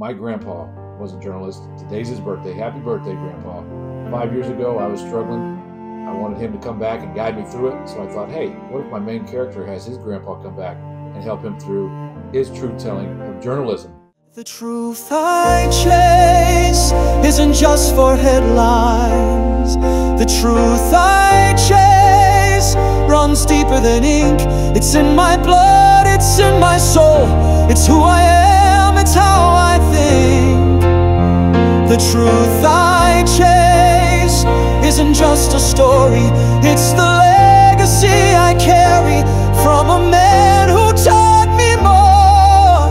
My grandpa was a journalist. Today's his birthday. Happy birthday, Grandpa. 5 years ago, I was struggling. I wanted him to come back and guide me through it. So I thought, hey, what if my main character has his grandpa come back and help him through his truth-telling of journalism? The truth I chase isn't just for headlines. The truth I chase runs deeper than ink. It's in my blood, it's in my soul. It's who I am, it's how I think. The truth I chase isn't just a story. It's the legacy I carry from a man who taught me more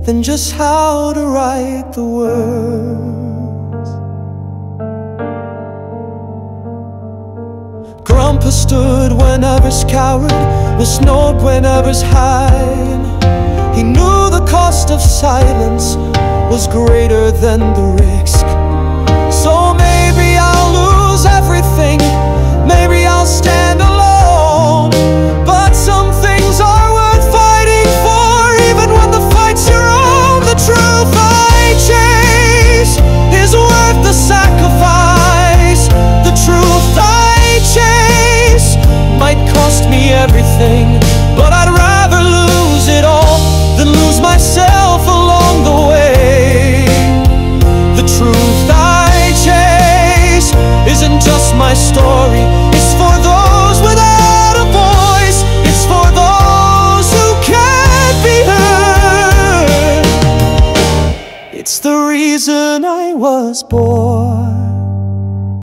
than just how to write the words. Grandpa stood when others cowered, snowed when others hide. He knew the cost of silence was greater than the risk. So maybe I'll lose everything, maybe I'll stand alone, but some things are worth fighting for, even when the fight's your own. The truth I chase is worth the sacrifice. The truth I chase might cost me everything, but I'd rather lose it all than lose myself along the way. The truth I chase isn't just my story,